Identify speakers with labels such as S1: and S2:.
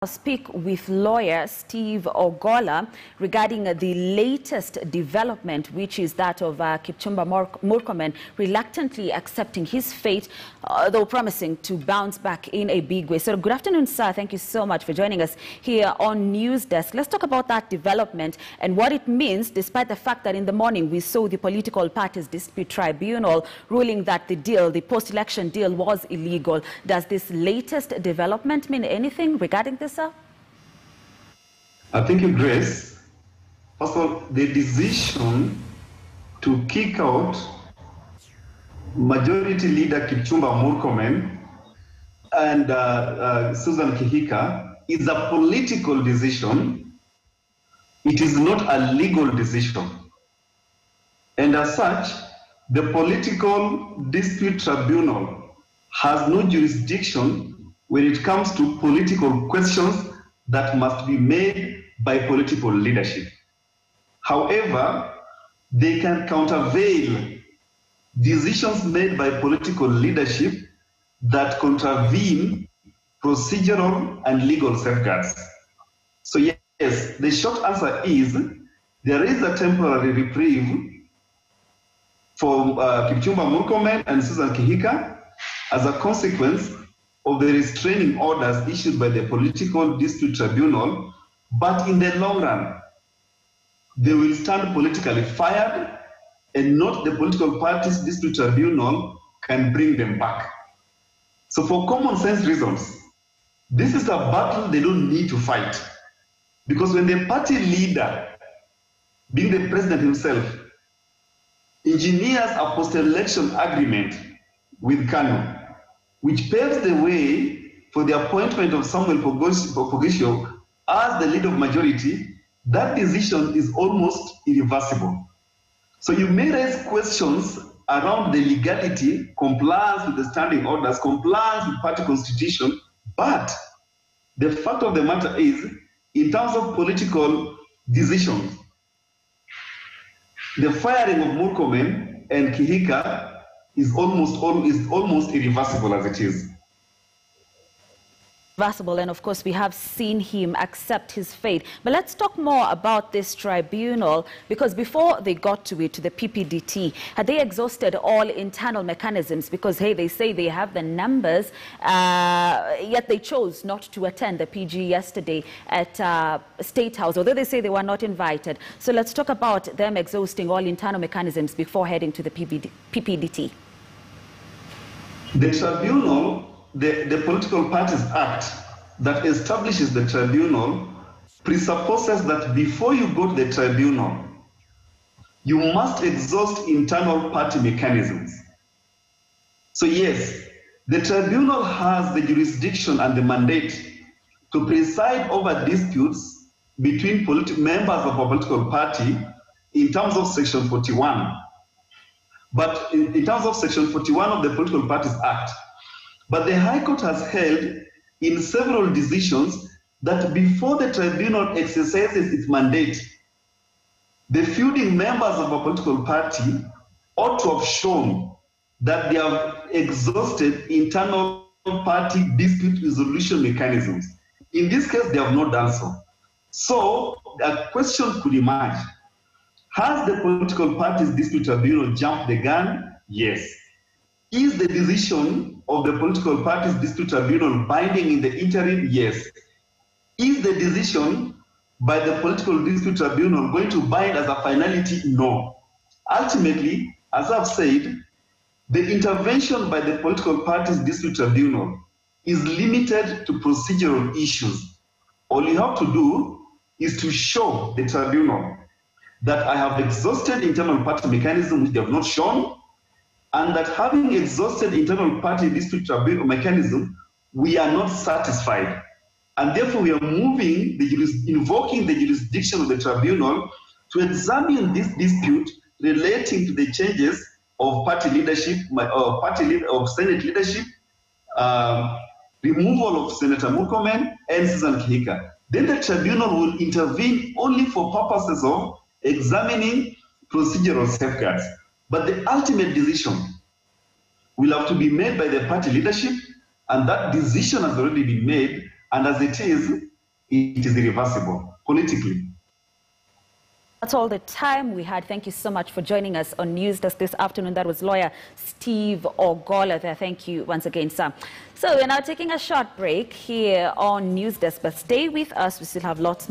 S1: I'll speak with lawyer Steve Ogola regarding the latest development, which is that of Kipchumba Murkomen reluctantly accepting his fate, though promising to bounce back in a big way. So good afternoon, sir. Thank you so much for joining us here on News Desk. Let's talk about that development and what it means, despite the fact that in the morning we saw the Political Parties Dispute Tribunal ruling that the post-election deal was illegal. Does this latest development mean anything regarding this, sir?
S2: Thank you, Grace. First of all, the decision to kick out Majority Leader Kipchumba Murkomen and Susan Kihika is a political decision. It is not a legal decision. And as such, the Political Dispute Tribunal has no jurisdiction when it comes to political questions that must be made by political leadership. However, they can countervail decisions made by political leadership that contravene procedural and legal safeguards. So yes, the short answer is there is a temporary reprieve for Kipchumba Murkomen and Susan Kihika as a consequence of the restraining orders issued by the Political Dispute Tribunal, but in the long run, they will stand politically fired, and not the Political Parties Dispute Tribunal can bring them back. So for common sense reasons, this is a battle they don't need to fight. Because when the party leader, being the president himself, engineers a post-election agreement with KANU, which paves the way for the appointment of Samuel Pogisho as the leader of majority, that decision is almost irreversible. So you may raise questions around the legality, compliance with the standing orders, compliance with party constitution, but the fact of the matter is, in terms of political decisions, the firing of Murkomen and Kihika is almost irreversible as it is.
S1: And of course we have seen him accept his fate. But let's talk more about this tribunal, because before they got to it, to the PPDT, had they exhausted all internal mechanisms? Because hey, they say they have the numbers, yet they chose not to attend the PG yesterday at State House, although they say they were not invited. So let's talk about them exhausting all internal mechanisms before heading to the PPDT.
S2: The tribunal, the Political Parties Act that establishes the tribunal presupposes that before you go to the tribunal, you must exhaust internal party mechanisms. So yes, the tribunal has the jurisdiction and the mandate to preside over disputes between members of a political party in terms of Section 41. But in terms of Section 41 of the Political Parties Act, but the High Court has held in several decisions that before the tribunal exercises its mandate, the feuding members of a political party ought to have shown that they have exhausted internal party dispute resolution mechanisms. In this case, they have not done so. So a question could emerge. Has the Political Parties Dispute Tribunal jumped the gun? Yes. Is the decision of the Political Parties Dispute Tribunal binding in the interim? Yes. Is the decision by the Political Dispute Tribunal going to bind as a finality? No. Ultimately, as I've said, the intervention by the Political Parties Dispute Tribunal is limited to procedural issues. All you have to do is to show the tribunal that I have exhausted internal party mechanism, which they have not shown, and that having exhausted internal party dispute tribunal mechanism, we are not satisfied. And therefore we are invoking the jurisdiction of the tribunal to examine this dispute relating to the changes of party leadership, of Senate leadership, removal of Senator Murkomen and Susan Kihika. Then the tribunal will intervene only for purposes of examining procedural safeguards. But the ultimate decision will have to be made by the party leadership, and that decision has already been made, and as it is, it is irreversible politically.
S1: That's all the time we had. Thank you so much for joining us on News Desk this afternoon. That was lawyer Steve Ogola there. Thank you once again, sir. So we're now taking a short break here on News Desk, but stay with us. We still have lots more.